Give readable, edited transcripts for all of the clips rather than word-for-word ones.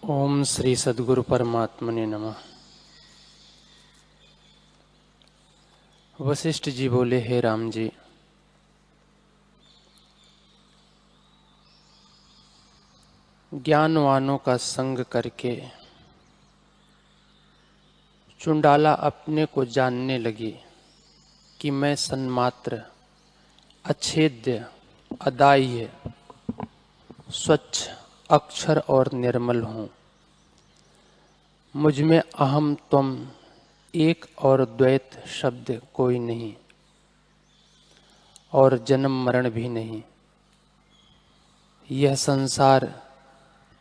ओम श्री सद्गुरु परमात्मने नमः। वशिष्ठ जी बोले, हे राम जी, ज्ञानवानों का संग करके चुंडाला अपने को जानने लगी कि मैं सन्मात्र, अछेद्य, अदाह्य, स्वच्छ, अक्षर और निर्मल हूँ। मुझ में अहम त्वम एक और द्वैत शब्द कोई नहीं और जन्म मरण भी नहीं। यह संसार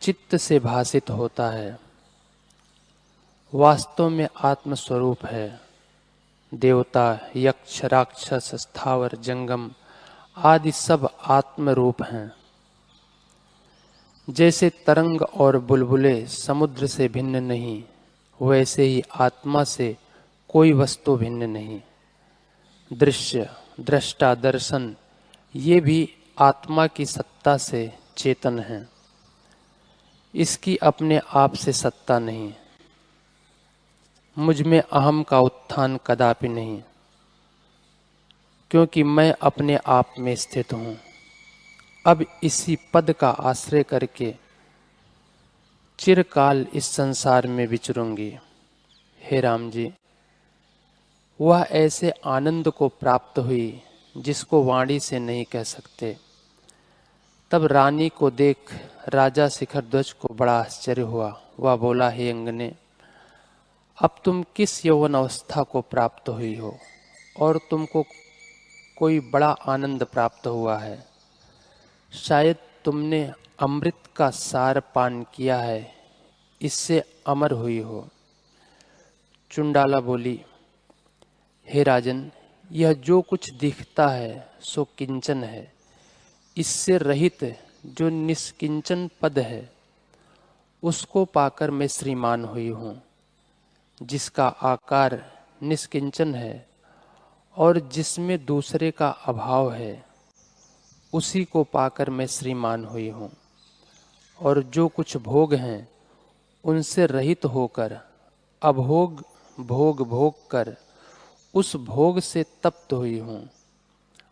चित्त से भासित होता है, वास्तव में आत्म स्वरूप है। देवता, यक्ष, राक्षस, स्थावर, जंगम आदि सब आत्म रूप हैं। जैसे तरंग और बुलबुले समुद्र से भिन्न नहीं, वैसे ही आत्मा से कोई वस्तु भिन्न नहीं। दृश्य, दृष्टा, दर्शन ये भी आत्मा की सत्ता से चेतन हैं। इसकी अपने आप से सत्ता नहीं। मुझ में अहम का उत्थान कदापि नहीं, क्योंकि मैं अपने आप में स्थित हूँ। अब इसी पद का आश्रय करके चिरकाल इस संसार में विचरूंगी। हे राम जी, वह ऐसे आनंद को प्राप्त हुई जिसको वाणी से नहीं कह सकते। तब रानी को देख राजा शिखर ध्वज को बड़ा आश्चर्य हुआ। वह बोला, हे अंगने, अब तुम किस यौवन अवस्था को प्राप्त हुई हो और तुमको कोई बड़ा आनंद प्राप्त हुआ है। शायद तुमने अमृत का सार पान किया है, इससे अमर हुई हो। चुंडाला बोली, हे राजन, यह जो कुछ दिखता है सो किंचन है। इससे रहित जो निष्किंचन पद है, उसको पाकर मैं श्रीमान हुई हूँ। जिसका आकार निष्किंचन है और जिसमें दूसरे का अभाव है, उसी को पाकर मैं श्रीमान हुई हूँ। और जो कुछ भोग हैं, उनसे रहित होकर अभोग भोग भोग कर उस भोग से तप्त हुई हूँ।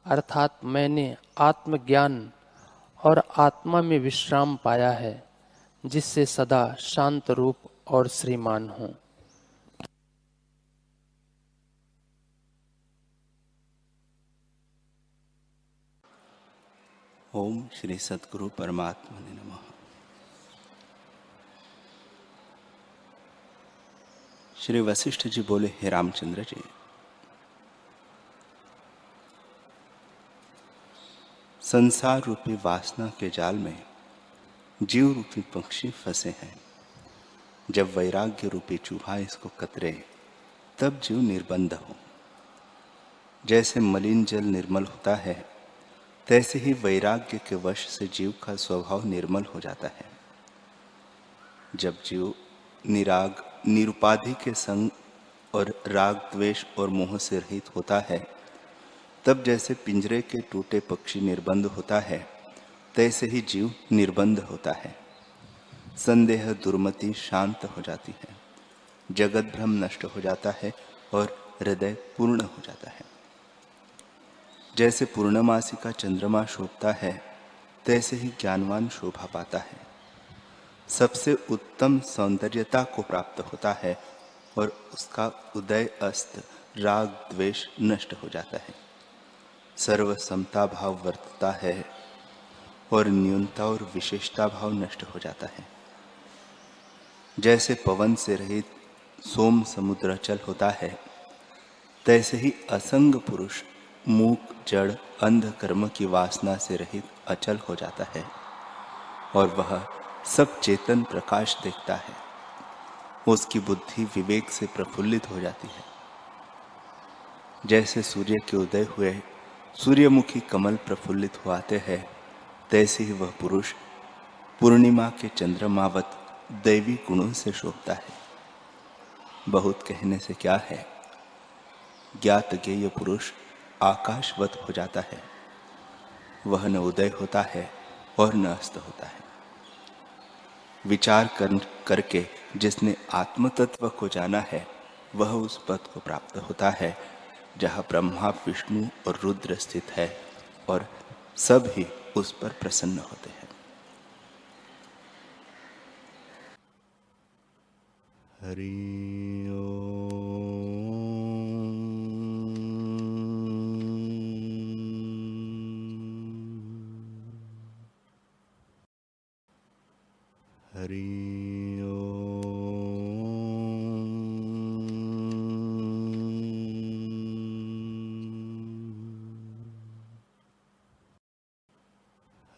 अर्थात मैंने आत्मज्ञान और आत्मा में विश्राम पाया है, जिससे सदा शांत रूप और श्रीमान हूँ। ओम श्री सद्गुरु परमात्मने नमः। श्री वशिष्ठ जी बोले, हे रामचंद्र जी, संसार रूपी वासना के जाल में जीव रूपी पक्षी फंसे हैं। जब वैराग्य रूपी चूहा इसको कतरे, तब जीव निर्बंध हो। जैसे मलिन जल निर्मल होता है, तैसे ही वैराग्य के वश से जीव का स्वभाव निर्मल हो जाता है। जब जीव निराग, निरुपाधि के संग और राग, द्वेष और मोह से रहित होता है, तब जैसे पिंजरे के टूटे पक्षी निर्बंध होता है, तैसे ही जीव निर्बंध होता है। संदेह, दुर्मति शांत हो जाती है, जगत भ्रम नष्ट हो जाता है और हृदय पूर्ण हो जाता है। जैसे पूर्णमासी का चंद्रमा शोभता है, तैसे ही ज्ञानवान शोभा पाता है। सबसे उत्तम सौंदर्यता को प्राप्त होता है और उसका उदय अस्त, राग द्वेष नष्ट हो जाता है। सर्व समता भाव वर्तता है और न्यूनता और विशेषता भाव नष्ट हो जाता है। जैसे पवन से रहित सोम समुद्र अचल होता है, तैसे ही असंग पुरुष मूक, जड़, अंध कर्म की वासना से रहित अचल हो जाता है और वह सब चेतन प्रकाश देखता है। उसकी बुद्धि विवेक से प्रफुल्लित हो जाती है। जैसे सूर्य के उदय हुए सूर्यमुखी कमल प्रफुल्लित हुआते हैं, तैसे ही वह पुरुष पूर्णिमा के चंद्रमावत दैवी गुणों से शोभता है। बहुत कहने से क्या है, ज्ञात ज्ञेय पुरुष आकाशवत हो जाता है। वह न उदय होता है और न अस्त होता है। विचार करके जिसने आत्म तत्व को जाना है वह उस पद को प्राप्त होता है जहाँ ब्रह्मा, विष्णु और रुद्र स्थित है और सब ही उस पर प्रसन्न होते हैं। हरि ओम। हरि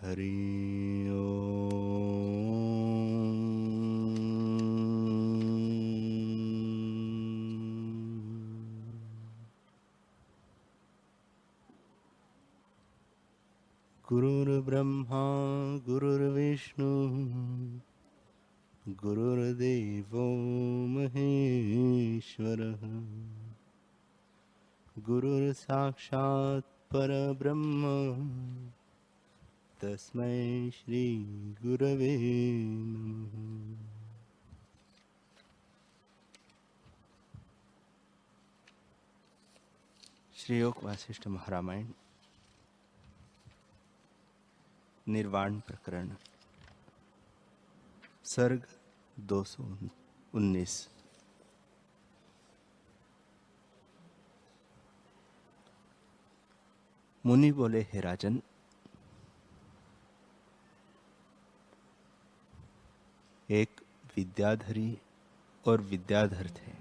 हरि गुरुर्ब्रह्मा गुरुर्विष्णु गुरुर्देवो महेश्वरः गुरुर्साक्षात् परब्रह्म तस्मै श्री गुरवे नमः। श्री योग वासिष्ठ महारामायण निर्वाण प्रकरण सर्ग 219। मुनि बोले, हे राजन, एक विद्याधरी और विद्याधर थे।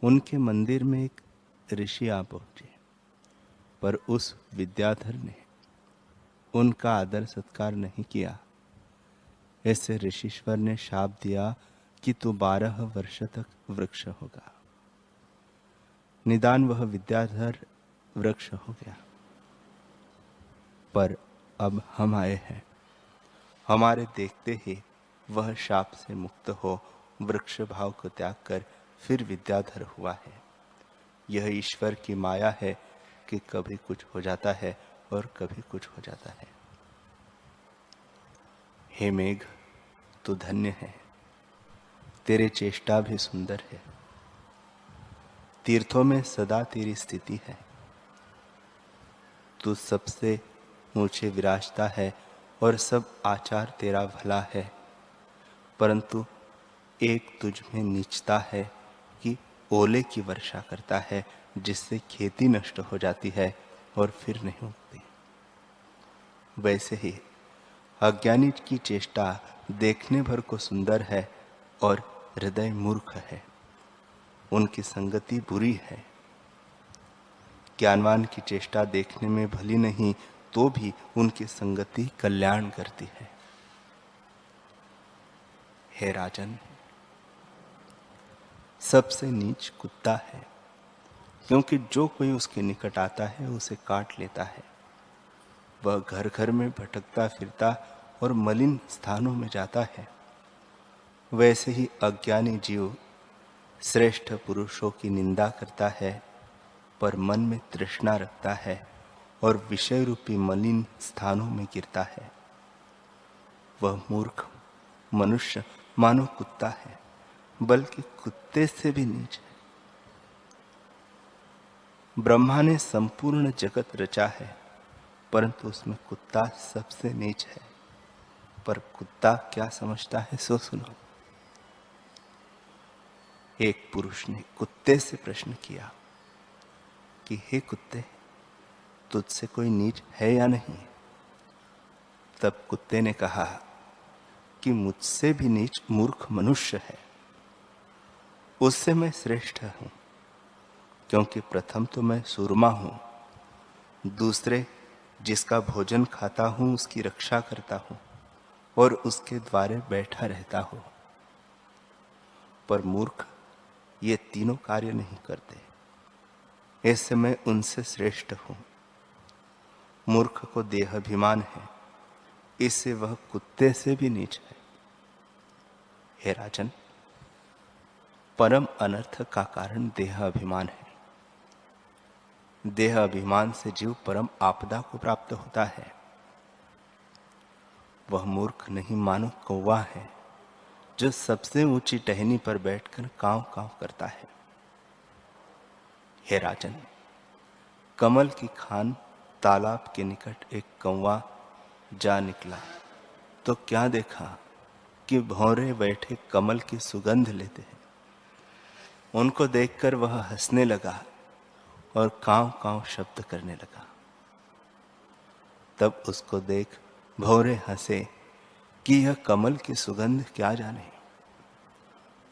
उनके मंदिर में एक ऋषि आ पहुंचे, पर उस विद्याधर ने उनका आदर सत्कार नहीं किया। ऐसे ऋषिश्वर ने शाप दिया कि तू 12 वर्ष तक वृक्ष होगा। निदान वह विद्याधर वृक्ष हो गया। पर अब हम आए हैं, हमारे देखते ही वह शाप से मुक्त हो वृक्ष भाव को त्याग कर फिर विद्याधर हुआ है। यह ईश्वर की माया है कि कभी कुछ हो जाता है और कभी कुछ हो जाता है। हे मेघ, तू धन्य है, तेरे चेष्टा भी सुंदर है। तीर्थों में सदा तेरी स्थिति है। तू सबसे ऊंचे विराजता है और सब आचार तेरा भला है, परंतु एक तुझ में नीचता है कि ओले की वर्षा करता है, जिससे खेती नष्ट हो जाती है और फिर नहीं उगती। वैसे ही अज्ञानी की चेष्टा देखने भर को सुंदर है और हृदय मूर्ख है। उनकी संगति बुरी है। ज्ञानवान की चेष्टा देखने में भली नहीं तो भी उनकी संगति कल्याण करती है। हे राजन, सबसे नीच कुत्ता है, क्योंकि जो कोई उसके निकट आता है उसे काट लेता है। वह घर घर में भटकता फिरता और मलिन स्थानों में जाता है। वैसे ही अज्ञानी जीव श्रेष्ठ पुरुषों की निंदा करता है, पर मन में तृष्णा रखता है और विषय रूपी मलिन स्थानों में गिरता है। वह मूर्ख मनुष्य मानो कुत्ता है, बल्कि कुत्ते से भी नीच है। ब्रह्मा ने संपूर्ण जगत रचा है, परंतु उसमें कुत्ता सबसे नीच है। पर कुत्ता क्या समझता है सो सुनो। एक पुरुष ने कुत्ते से प्रश्न किया कि हे कुत्ते, तुझसे कोई नीच है या नहीं? तब कुत्ते ने कहा कि मुझसे भी नीच मूर्ख मनुष्य है। उससे मैं श्रेष्ठ हूं, क्योंकि प्रथम तो मैं सूरमा हूं, दूसरे जिसका भोजन खाता हूं उसकी रक्षा करता हूं और उसके द्वारे बैठा रहता हूं। पर मूर्ख ये तीनों कार्य नहीं करते, ऐसे मैं उनसे श्रेष्ठ हूं। मूर्ख को देहाभिमान है, इससे वह कुत्ते से भी नीच है। हे राजन, परम अनर्थ का कारण देह अभिमान है। देह अभिमान से जीव परम आपदा को प्राप्त होता है। वह मूर्ख नहीं मानो कौवा है जो सबसे ऊंची टहनी पर बैठकर कांव कांव करता है। हे राजन, कमल की खान तालाब के निकट एक कौवा जा निकला तो क्या देखा कि भौरे बैठे कमल की सुगंध लेते हैं। उनको देखकर वह हंसने लगा और कांव कांव शब्द करने लगा। तब उसको देख भौरे हंसे कि यह कमल की सुगंध क्या जाने।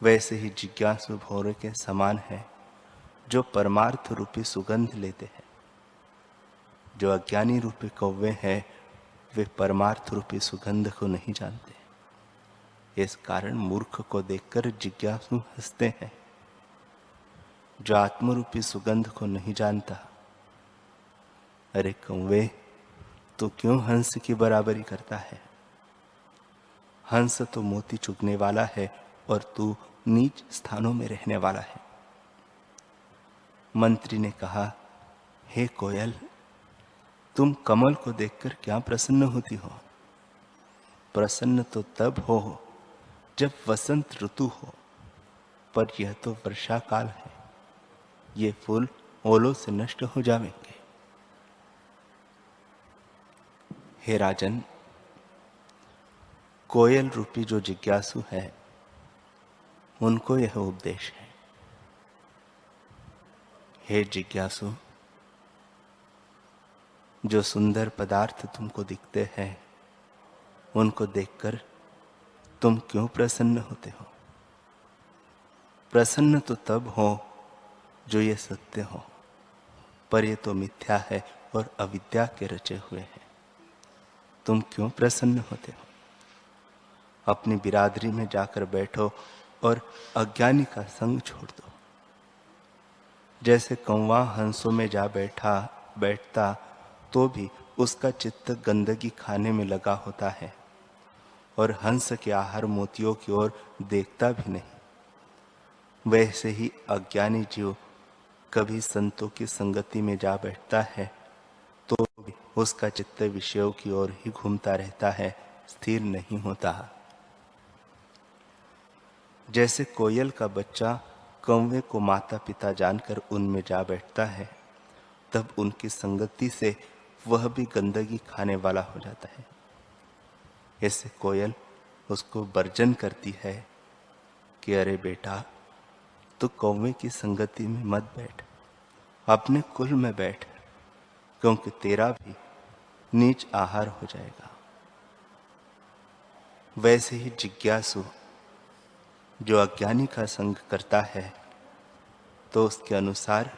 वैसे ही जिज्ञासु भौरे के समान है जो परमार्थ रूपी सुगंध लेते हैं। जो अज्ञानी रूपी कौवे हैं वे परमार्थ रूपी सुगंध को नहीं जानते। इस कारण मूर्ख को देखकर जिज्ञासु हंसते हैं। जो आत्मरूपी सुगंध को नहीं जानता, अरे कौवे, तो क्यों हंस की बराबरी करता है? हंस तो मोती चुगने वाला है और तू नीच स्थानों में रहने वाला है। मंत्री ने कहा, हे कोयल, तुम कमल को देखकर क्या प्रसन्न होती हो? प्रसन्न तो तब हो जब वसंत ऋतु हो, पर यह तो वर्षा काल है। ये फूल ओलों से नष्ट हो जाएंगे। हे राजन, कोयल रूपी जो जिज्ञासु है उनको यह उपदेश है। हे जिज्ञासु, जो सुंदर पदार्थ तुमको दिखते हैं उनको देखकर तुम क्यों प्रसन्न होते हो? प्रसन्न तो तब हो जो ये सत्य हो, पर ये तो मिथ्या है और अविद्या के रचे हुए हैं। तुम क्यों प्रसन्न होते हो? अपनी बिरादरी में जाकर बैठो और अज्ञानी का संग छोड़ दो। जैसे कौवा हंसों में जा बैठता तो भी उसका चित्त गंदगी खाने में लगा होता है और हंस के आहार मोतियों की ओर देखता भी नहीं। वैसे ही अज्ञानी जीव कभी संतों की संगति में जा बैठता है तो भी उसका चित्त विषयों की ओर ही घूमता रहता है, स्थिर नहीं होता। जैसे कोयल का बच्चा कौवे को माता पिता जानकर उनमें जा बैठता है, तब उनकी संगति से वह भी गंदगी खाने वाला हो जाता है। ऐसे कोयल उसको वर्जन करती है कि अरे बेटा, तू कौवे की संगति में मत बैठ, अपने कुल में बैठ, क्योंकि तेरा भी नीच आहार हो जाएगा। वैसे ही जिज्ञासु जो अज्ञानी का संग करता है तो उसके अनुसार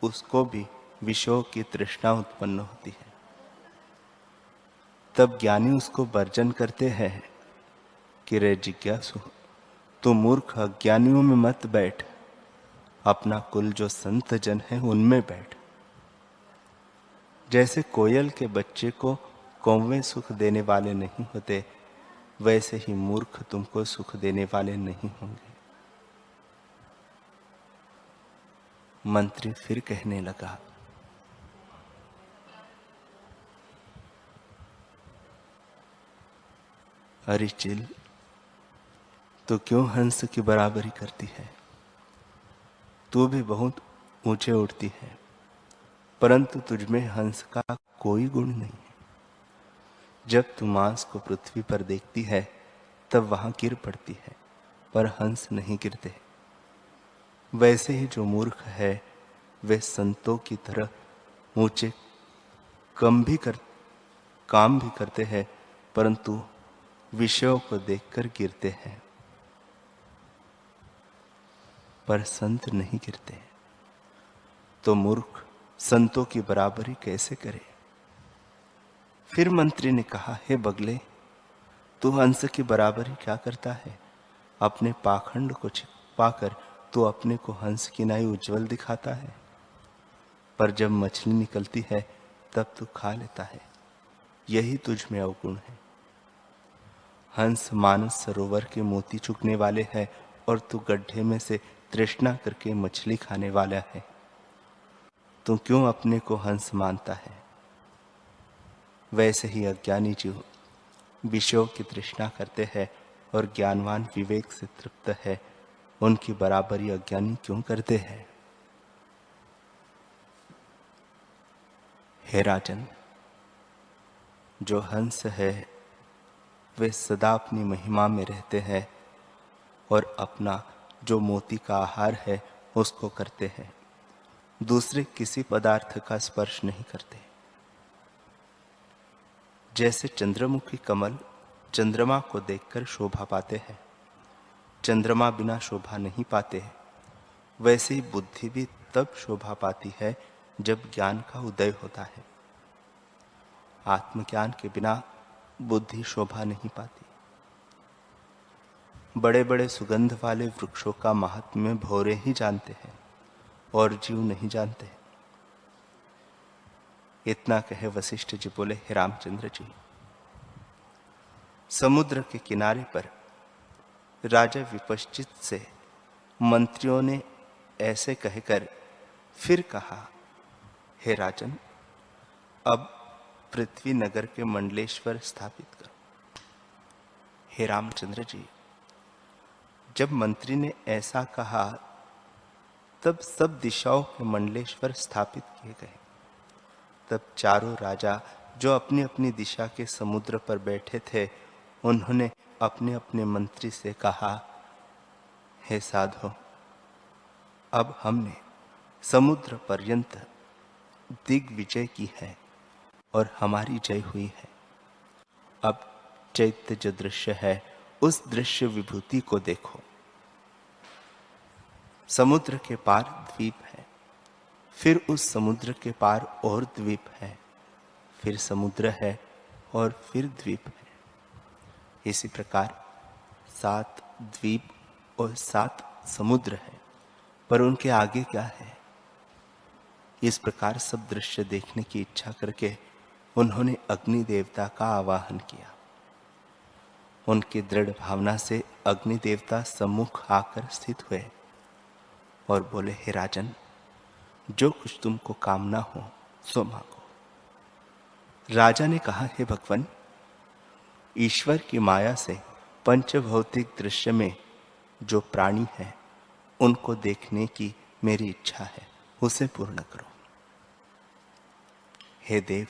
उसको भी विषयों की तृष्णा उत्पन्न होती है। तब ज्ञानी उसको वर्जन करते हैं कि रे जिज्ञासु, तू मूर्ख अज्ञानियों में मत बैठ, अपना कुल जो संत जन है उनमें बैठ। जैसे कोयल के बच्चे को कौवे सुख देने वाले नहीं होते, वैसे ही मूर्ख तुमको सुख देने वाले नहीं होंगे। मंत्री फिर कहने लगा, अरे चिल, तो क्यों हंस की बराबरी करती है? तू भी बहुत ऊंचे उड़ती है, परंतु तुझमें हंस का कोई गुण नहीं है। जब तू मांस को पृथ्वी पर देखती है तब वहां गिर पड़ती है, पर हंस नहीं गिरते। वैसे ही जो मूर्ख है वे संतों की तरह ऊंचे काम भी करते हैं, परंतु विषयों को देखकर गिरते हैं, पर संत नहीं गिरते। तो मूर्ख संतों की बराबरी कैसे करे? फिर मंत्री ने कहा, हे बगले, तू हंस की बराबरी क्या करता है? अपने पाखंड को छिपाकर तू अपने को हंस की नाई उज्जवल दिखाता है, पर जब मछली निकलती है तब तू खा लेता है। यही तुझ में अवगुण है। हंस मानस सरोवर के मोती चुगने वाले हैं और तू गड्ढे में से तृष्णा करके मछली खाने वाला है। तू क्यों अपने को हंस मानता है? वैसे ही अज्ञानी जीव विषयों की तृष्णा करते हैं और ज्ञानवान विवेक से तृप्त है, उनकी बराबरी अज्ञानी क्यों करते हैं? हे राजन, जो हंस है वे सदा अपनी महिमा में रहते हैं और अपना जो मोती का आहार है उसको करते हैं, दूसरे किसी पदार्थ का स्पर्श नहीं करते। जैसे चंद्रमुखी कमल चंद्रमा को देखकर शोभा पाते हैं, चंद्रमा बिना शोभा नहीं पाते, वैसे ही बुद्धि भी तब शोभा पाती है जब ज्ञान का उदय होता है। आत्मज्ञान के बिना बुद्धि शोभा नहीं पाती। बड़े बड़े सुगंध वाले वृक्षों का महात्म्य भौरे ही जानते हैं और जीव नहीं जानते। इतना कहे वशिष्ठ जी बोले, हे रामचंद्र जी, समुद्र के किनारे पर राजा विपश्चित से मंत्रियों ने ऐसे कहकर फिर कहा, हे राजन, अब पृथ्वी नगर के मंडलेश्वर स्थापित करो। हे रामचंद्र जी, जब मंत्री ने ऐसा कहा तब सब दिशाओं के मंडलेश्वर स्थापित किए गए। तब चारों राजा जो अपनी अपनी दिशा के समुद्र पर बैठे थे, उन्होंने अपने अपने मंत्री से कहा, हे साधो, अब हमने समुद्र पर्यंत दिग्विजय की है और हमारी जय हुई है। अब चैत्य जो दृश्य है उस दृश्य विभूति को देखो। समुद्र के पार द्वीप है, फिर उस समुद्र के पार और द्वीप है, फिर समुद्र है और फिर द्वीप है। इसी प्रकार 7 द्वीप और 7 समुद्र है, पर उनके आगे क्या है? इस प्रकार सब दृश्य देखने की इच्छा करके उन्होंने अग्नि देवता का आवाहन किया। उनकी दृढ़ भावना से अग्नि देवता सम्मुख आकर स्थित हुए और बोले, हे राजन, जो कुछ तुमको कामना हो सो मांगो। राजा ने कहा, हे भगवान, ईश्वर की माया से पंचभौतिक दृश्य में जो प्राणी है उनको देखने की मेरी इच्छा है, उसे पूर्ण करो। हे देव,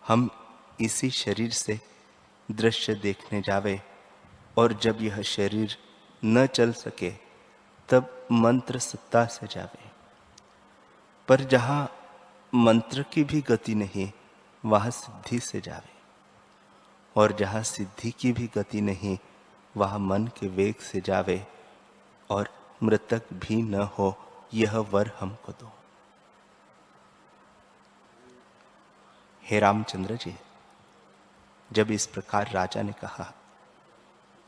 हम इसी शरीर से दृश्य देखने जावे और जब यह शरीर न चल सके तब मंत्र सत्ता से जावे, पर जहां मंत्र की भी गति नहीं वहां सिद्धि से जावे, और जहां सिद्धि की भी गति नहीं वहां मन के वेग से जावे, और मृतक भी न हो यह वर हमको दो। हे रामचंद्र जी, जब इस प्रकार राजा ने कहा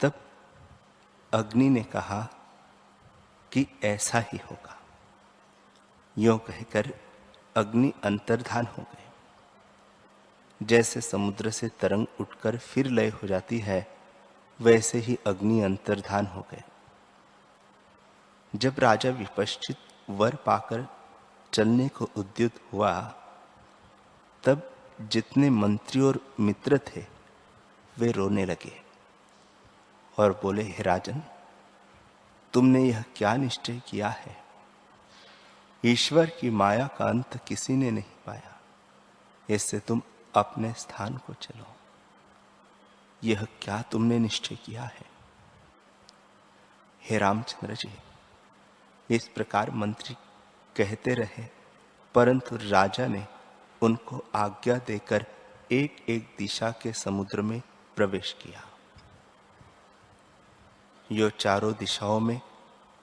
तब अग्नि ने कहा कि ऐसा ही होगा। यूं कहकर अग्नि अंतर्धान हो गए। जैसे समुद्र से तरंग उठकर फिर लय हो जाती है, वैसे ही अग्नि अंतर्धान हो गए। जब राजा विपश्चित वर पाकर चलने को उद्युत हुआ, तब जितने मंत्री और मित्र थे वे रोने लगे और बोले, हे राजन, तुमने यह क्या निश्चय किया है? ईश्वर की माया का अंत किसी ने नहीं पाया, इससे तुम अपने स्थान को चलो। यह क्या तुमने निश्चय किया है? हे रामचंद्र जी, इस प्रकार मंत्री कहते रहे, परंतु राजा ने उनको आज्ञा देकर एक एक दिशा के समुद्र में प्रवेश किया। यो चारों दिशाओं में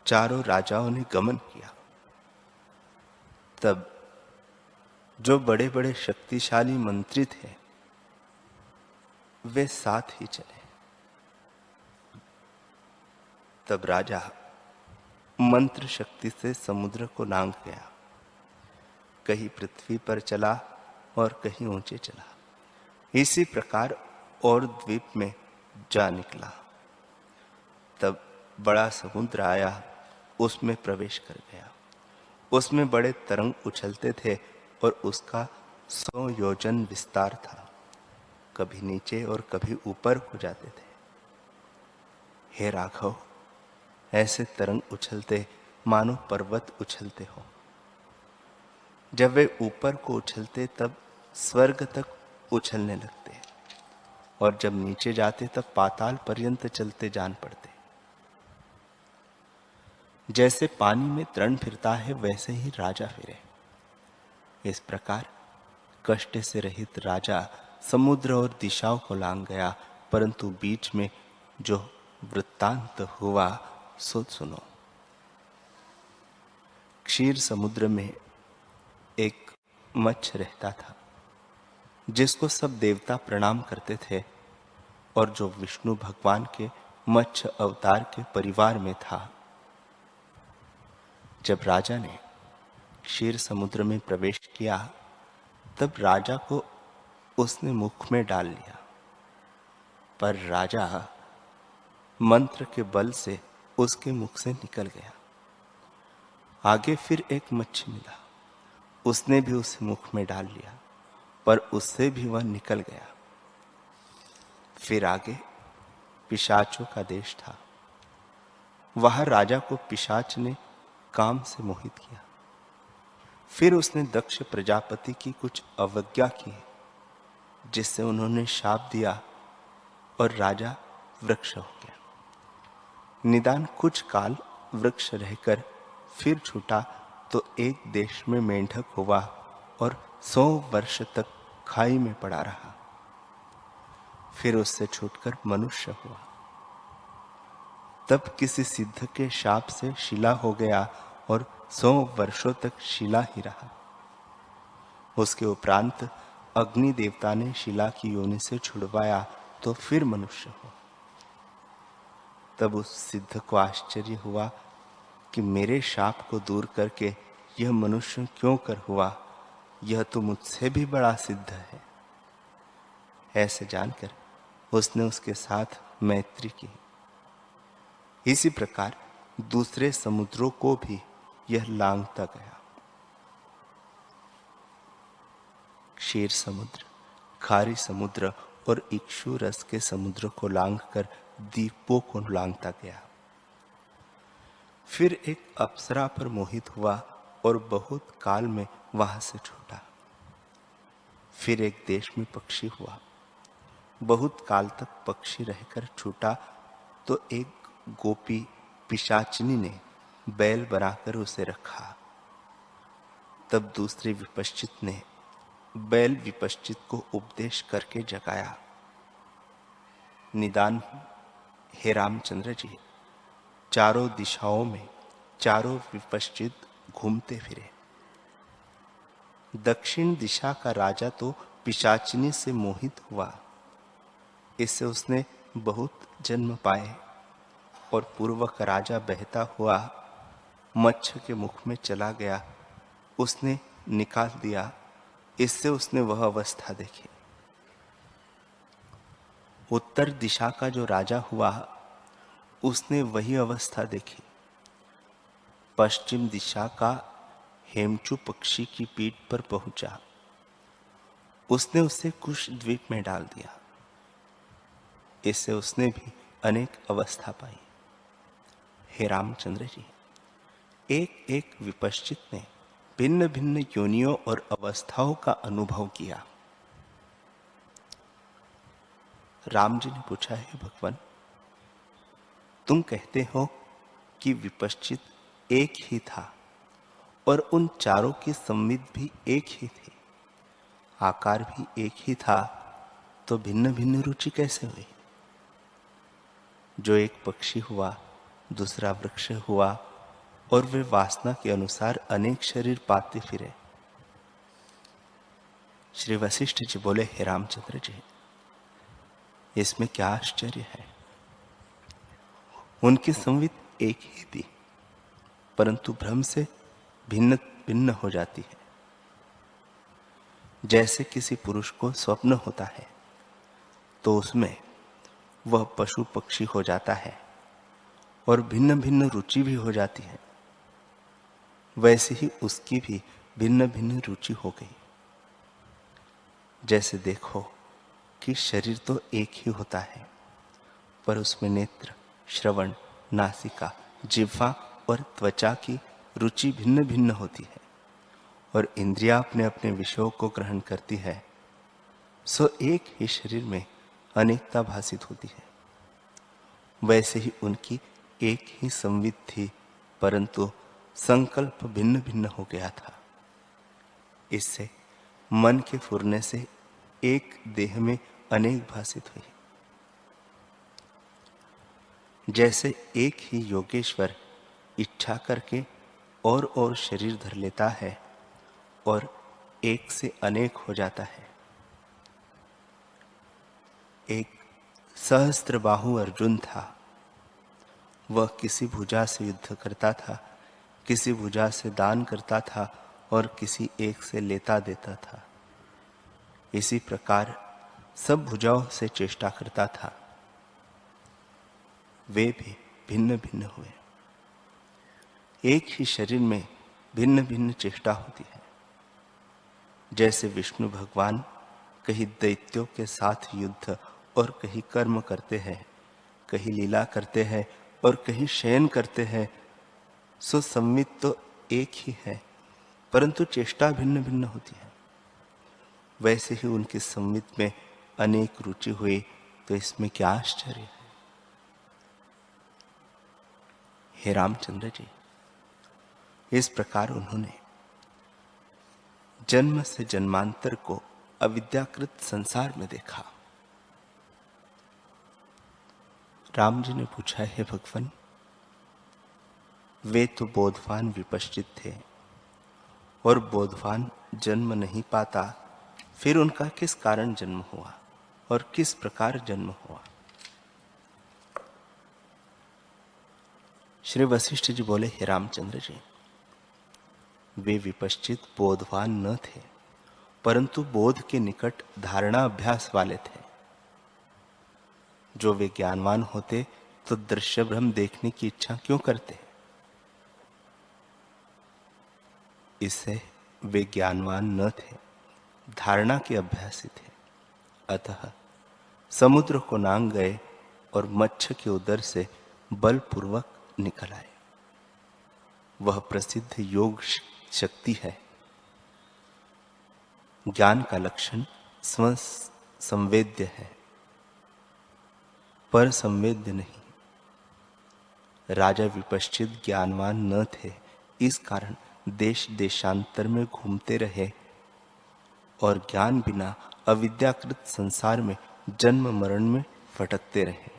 चारों राजाओं ने गमन किया। तब जो बड़े बड़े शक्तिशाली मंत्री थे वे साथ ही चले। तब राजा मंत्र शक्ति से समुद्र को लांघ गया, कहीं पृथ्वी पर चला और कहीं ऊंचे चला। इसी प्रकार और द्वीप में जा निकला। तब बड़ा समुद्र आया, उसमें प्रवेश कर गया। उसमें बड़े तरंग उछलते थे और उसका 100 योजन विस्तार था। कभी नीचे और कभी ऊपर हो जाते थे। हे राघव, ऐसे तरंग उछलते मानो पर्वत उछलते हो। जब वे ऊपर को उछलते तब स्वर्ग तक उछलने लगते, और जब नीचे जाते तब पाताल पर्यंत चलते जान पड़ते। जैसे पानी में तरण फिरता है वैसे ही राजा फिरे। इस प्रकार कष्ट से रहित राजा समुद्र और दिशाओं को लांग गया, परंतु बीच में जो वृत्तांत हुआ सो सुनो। क्षीर समुद्र में एक मच्छ रहता था, जिसको सब देवता प्रणाम करते थे और जो विष्णु भगवान के मच्छ अवतार के परिवार में था। जब राजा ने क्षीर समुद्र में प्रवेश किया तब राजा को उसने मुख में डाल लिया, पर राजा मंत्र के बल से उसके मुख से निकल गया। आगे फिर एक मच्छी मिला, उसने भी उसे मुख में डाल लिया, पर उससे भी वह निकल गया। फिर आगे पिशाचों का देश था। वहां राजा को पिशाच ने काम से मोहित किया। फिर उसने दक्ष प्रजापति की कुछ अवज्ञा की, जिससे उन्होंने शाप दिया और राजा वृक्ष हो गया। निदान कुछ काल वृक्ष रहकर फिर छूटा तो एक देश में मेंढक हुआ और 100 वर्ष तक खाई में पड़ा रहा। फिर उससे छूटकर मनुष्य हुआ। तब किसी सिद्ध के शाप से शिला हो गया और 100 वर्षों तक शिला ही रहा। उसके उपरांत अग्नि देवता ने शिला की योनि से छुड़वाया तो फिर मनुष्य हुआ। तब उस सिद्ध को आश्चर्य हुआ कि मेरे शाप को दूर करके यह मनुष्य क्यों कर हुआ, यह तो मुझसे भी बड़ा सिद्ध है। ऐसे जानकर उसने उसके साथ मैत्री की। इसी प्रकार दूसरे समुद्रों को भी यह लांघता गया। क्षीर समुद्र, खारी समुद्र और इक्षु रस के समुद्र को लांघकर द्वीपों को लांघता गया। फिर एक अप्सरा पर मोहित हुआ और बहुत काल में वहां से छूटा। फिर एक देश में पक्षी हुआ, बहुत काल तक पक्षी रहकर छूटा तो एक गोपी पिशाचिनी ने बैल बनाकर उसे रखा। तब दूसरे विपश्चित ने बैल विपश्चित को उपदेश करके जगाया। निदान हे रामचंद्र जी, चारों दिशाओं में चारों विपश्चित घूमते फिरे। दक्षिण दिशा का राजा तो पिशाचिनी से मोहित हुआ, इससे उसने बहुत जन्म पाए, और पूर्व का राजा बहता हुआ मच्छ के मुख में चला गया, उसने निकाल दिया, इससे उसने वह अवस्था देखी। उत्तर दिशा का जो राजा हुआ उसने वही अवस्था देखी। पश्चिम दिशा का हेमचू पक्षी की पीठ पर पहुंचा, उसने उसे कुश द्वीप में डाल दिया, इससे उसने भी अनेक अवस्था पाई। हे रामचंद्र जी, एक एक विपश्चित ने भिन्न भिन्न योनियों और अवस्थाओं का अनुभव किया। राम जी ने पूछा, है भगवान, तुम कहते हो कि विपश्चित एक ही था और उन चारों की संविद भी एक ही थी, आकार भी एक ही था, तो भिन्न भिन्न रुचि कैसे हुई? जो एक पक्षी हुआ, दूसरा वृक्ष हुआ, और वे वासना के अनुसार अनेक शरीर पाते फिरे। श्री वशिष्ठ जी बोले, हे रामचंद्र जी, इसमें क्या आश्चर्य है? उनकी संवित एक ही थी, परंतु भ्रम से भिन्न भिन्न हो जाती है। जैसे किसी पुरुष को स्वप्न होता है तो उसमें वह पशु पक्षी हो जाता है और भिन्न भिन्न रुचि भी हो जाती है, वैसे ही उसकी भी भिन्न भिन्न रुचि हो गई। जैसे देखो, कि शरीर तो एक ही होता है, पर उसमें नेत्र, श्रवण, नासिका, जिह्वा और त्वचा की रुचि भिन्न भिन्न होती है और इंद्रियां अपने अपने विषयों को ग्रहण करती है, सो एक ही शरीर में अनेकता भासित होती है। वैसे ही उनकी एक ही संवित थी, परंतु संकल्प भिन्न भिन्न हो गया था। इससे मन के फुरने से एक देह में अनेक भासित हुई। जैसे एक ही योगेश्वर इच्छा करके और शरीर धर लेता है और एक से अनेक हो जाता है। एक सहस्त्रबाहु अर्जुन था। वह किसी भुजा से युद्ध करता था, किसी भुजा से दान करता था और किसी एक से लेता देता था। इसी प्रकार सब भुजाओं से चेष्टा करता था। वे भी भिन्न भिन्न हुए। एक ही शरीर में भिन्न भिन्न चेष्टा होती है। जैसे विष्णु भगवान कहीं दैत्यों के साथ युद्ध और कहीं कर्म करते हैं, कहीं लीला करते हैं और कहीं शयन करते हैं, सो संवित तो एक ही है, परंतु चेष्टा भिन्न भिन्न होती है। वैसे ही उनकी संवित में अनेक रुचि हुई, तो इसमें क्या आश्चर्य है। हे रामचंद्र जी, इस प्रकार उन्होंने जन्म से जन्मांतर को अविद्याकृत संसार में देखा। राम जी ने पूछा, हे भगवान, वे तो बोधवान विपश्चित थे और बोधवान जन्म नहीं पाता, फिर उनका किस कारण जन्म हुआ और किस प्रकार जन्म हुआ? श्री वशिष्ठ जी बोले, हे रामचंद्र जी, वे विपश्चित बोधवान न थे, परंतु बोध के निकट धारणा अभ्यास वाले थे। जो वे ज्ञानवान होते तो दृश्य ब्रह्म देखने की इच्छा क्यों करते? इससे वे ज्ञानवान न थे, धारणा के अभ्यासी थे। अतः समुद्र को नांग गए और मच्छ के उदर से बलपूर्वक निकल आए। वह प्रसिद्ध योग शक्ति है। ज्ञान का लक्षण स्व संवेद्य है, पर संवेद्य नहीं। राजा विपश्चित ज्ञानवान न थे, इस कारण देश देशांतर में घूमते रहे और ज्ञान बिना अविद्याकृत संसार में जन्म मरण में भटकते रहे।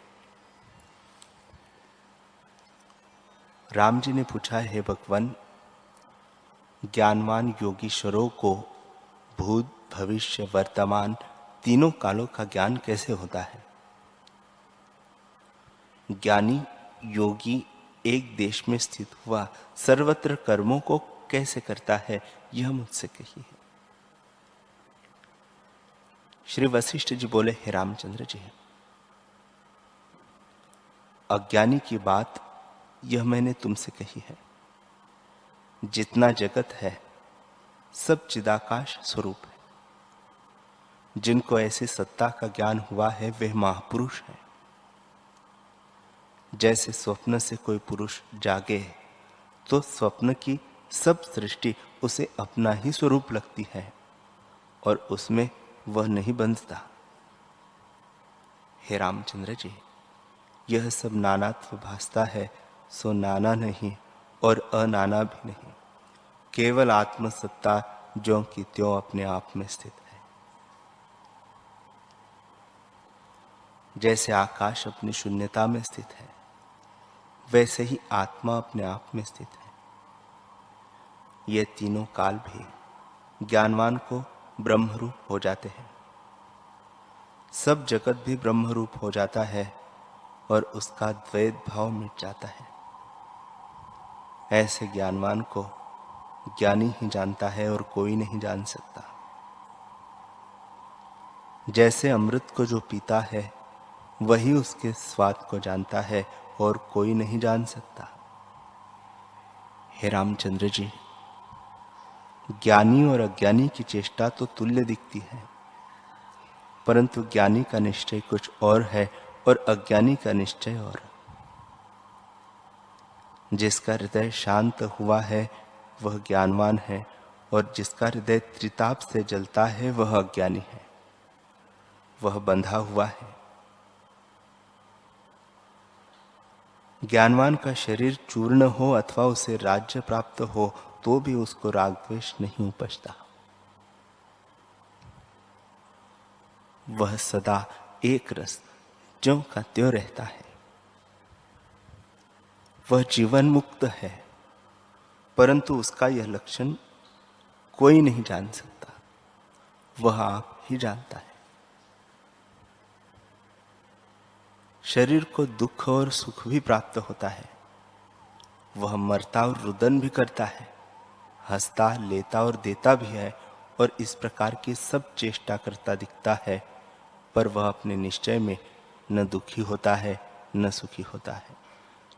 राम जी ने पूछा, हे भगवान, ज्ञानवान योगीश्वरों को भूत भविष्य वर्तमान तीनों कालों का ज्ञान कैसे होता है? ज्ञानी योगी एक देश में स्थित हुआ सर्वत्र कर्मों को कैसे करता है, यह मुझसे कहिए। श्री वशिष्ठ जी बोले, हे रामचंद्र जी, अज्ञानी की बात यह मैंने तुमसे कही है। जितना जगत है सब चिदाकाश स्वरूप है। जिनको ऐसी सत्ता का ज्ञान हुआ है वे महापुरुष हैं। जैसे स्वप्न से कोई पुरुष जागे तो स्वप्न की सब सृष्टि उसे अपना ही स्वरूप लगती है और उसमें वह नहीं बंधता। हे रामचंद्र जी, यह सब नानात्व भासता है, सो नाना नहीं और अनाना भी नहीं, केवल आत्मसत्ता ज्यों की त्यों अपने आप में स्थित है। जैसे आकाश अपनी शून्यता में स्थित है, वैसे ही आत्मा अपने आप में स्थित है। ये तीनों काल भी ज्ञानवान को ब्रह्मरूप हो जाते हैं। सब जगत भी ब्रह्मरूप हो जाता है और उसका द्वैत भाव मिट जाता है। ऐसे ज्ञानवान को ज्ञानी ही जानता है और कोई नहीं जान सकता। जैसे अमृत को जो पीता है वही उसके स्वाद को जानता है और कोई नहीं जान सकता। हे रामचंद्र जी, ज्ञानी और अज्ञानी की चेष्टा तो तुल्य दिखती है, परंतु ज्ञानी का निश्चय कुछ और है और अज्ञानी का निश्चय और। जिसका हृदय शांत हुआ है वह ज्ञानवान है, और जिसका हृदय त्रिताप से जलता है वह अज्ञानी है, वह बंधा हुआ है। ज्ञानवान का शरीर चूर्ण हो अथवा उसे राज्य प्राप्त हो तो भी उसको राग द्वेष नहीं उपजता। वह सदा एक रस ज्यों का त्यों रहता है। वह जीवन मुक्त है, परंतु उसका यह लक्षण कोई नहीं जान सकता, वह आप ही जानता है। शरीर को दुख और सुख भी प्राप्त होता है, वह मरता और रुदन भी करता है, हंसता, लेता और देता भी है, और इस प्रकार की सब चेष्टा करता दिखता है, पर वह अपने निश्चय में न दुखी होता है न सुखी होता है,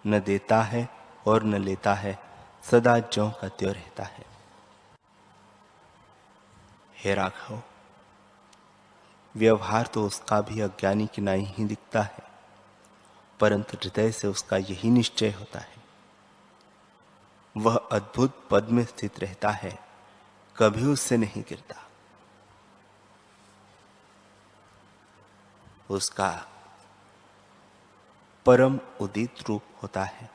न देता है और न लेता है, सदा ज्यों का त्यों रहता है। हे राघव, व्यवहार तो उसका भी अज्ञानी की नाई ही दिखता है, परंतु हृदय से उसका यही निश्चय होता है। वह अद्भुत पद में स्थित रहता है, कभी उससे नहीं गिरता। उसका परम उदित रूप होता है।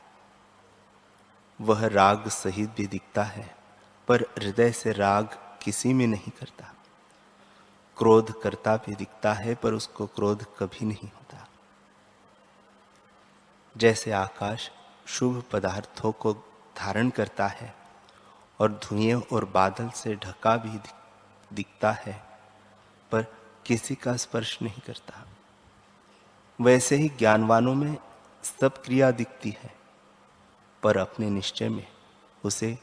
वह राग सहित भी दिखता है, पर हृदय से राग किसी में नहीं करता। क्रोध करता भी दिखता है, पर उसको क्रोध कभी नहीं होता। जैसे आकाश शुभ पदार्थों को धारण करता है और धुएं और बादल से ढका भी दिखता है, पर किसी का स्पर्श नहीं करता, वैसे ही ज्ञानवानों में सब क्रिया दिखती है, पर अपने निश्चय में उसे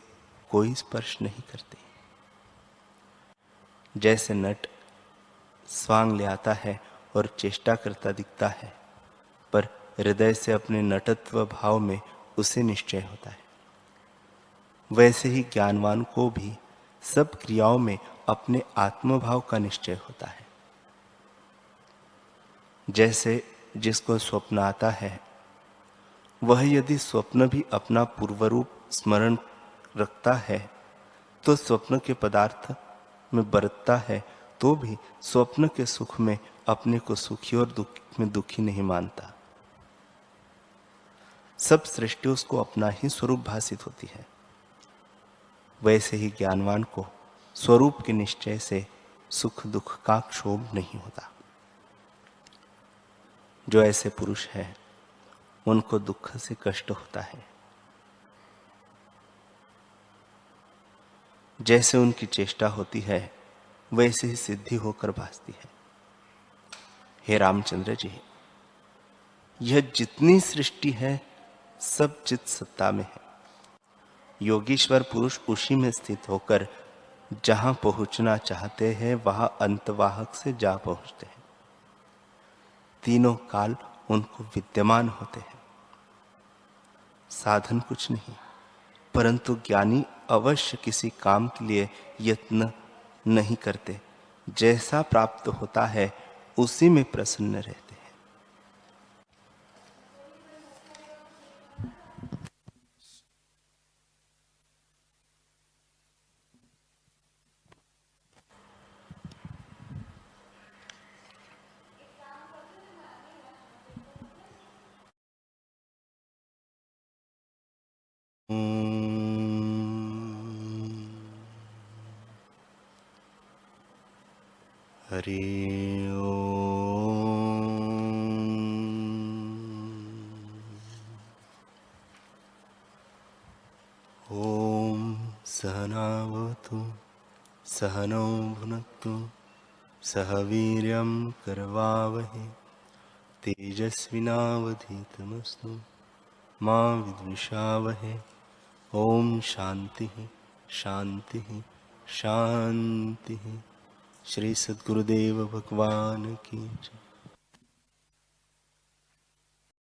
कोई स्पर्श नहीं करती। जैसे नट स्वांग ले आता है और चेष्टा करता दिखता है, पर हृदय से अपने नटत्व भाव में उसे निश्चय होता है, वैसे ही ज्ञानवान को भी सब क्रियाओं में अपने आत्मभाव का निश्चय होता है। जैसे जिसको स्वप्न आता है, वह यदि स्वप्न भी अपना पूर्वरूप स्मरण रखता है तो स्वप्न के पदार्थ में बरतता है, तो भी स्वप्न के सुख में अपने को सुखी और दुख में दुखी नहीं मानता। सब सृष्टि उसको अपना ही स्वरूप भासित होती है। वैसे ही ज्ञानवान को स्वरूप के निश्चय से सुख दुख का क्षोभ नहीं होता। जो ऐसे पुरुष हैं उनको दुख से कष्ट होता है। जैसे उनकी चेष्टा होती है वैसे ही सिद्धि होकर भासती है। हे रामचंद्र जी, यह जितनी सृष्टि है सब चित सत्ता में है। योगीश्वर पुरुष उसी में स्थित होकर जहां पहुंचना चाहते हैं वहां अंतवाहक से जा पहुंचते हैं। तीनों काल उनको विद्यमान होते हैं। साधन कुछ नहीं, परंतु ज्ञानी अवश्य किसी काम के लिए यत्न नहीं करते। जैसा प्राप्त होता है उसी में प्रसन्न रहते हैं। हरि ओम सहनावतु सहनौ भुनक्तु सह वीर्यं करवावहै तेजस्विनावधीतमस्तु मा विद्विषावहै। ओम शांति शांति शांति। श्री सद्गुरुदेव भगवान की जय।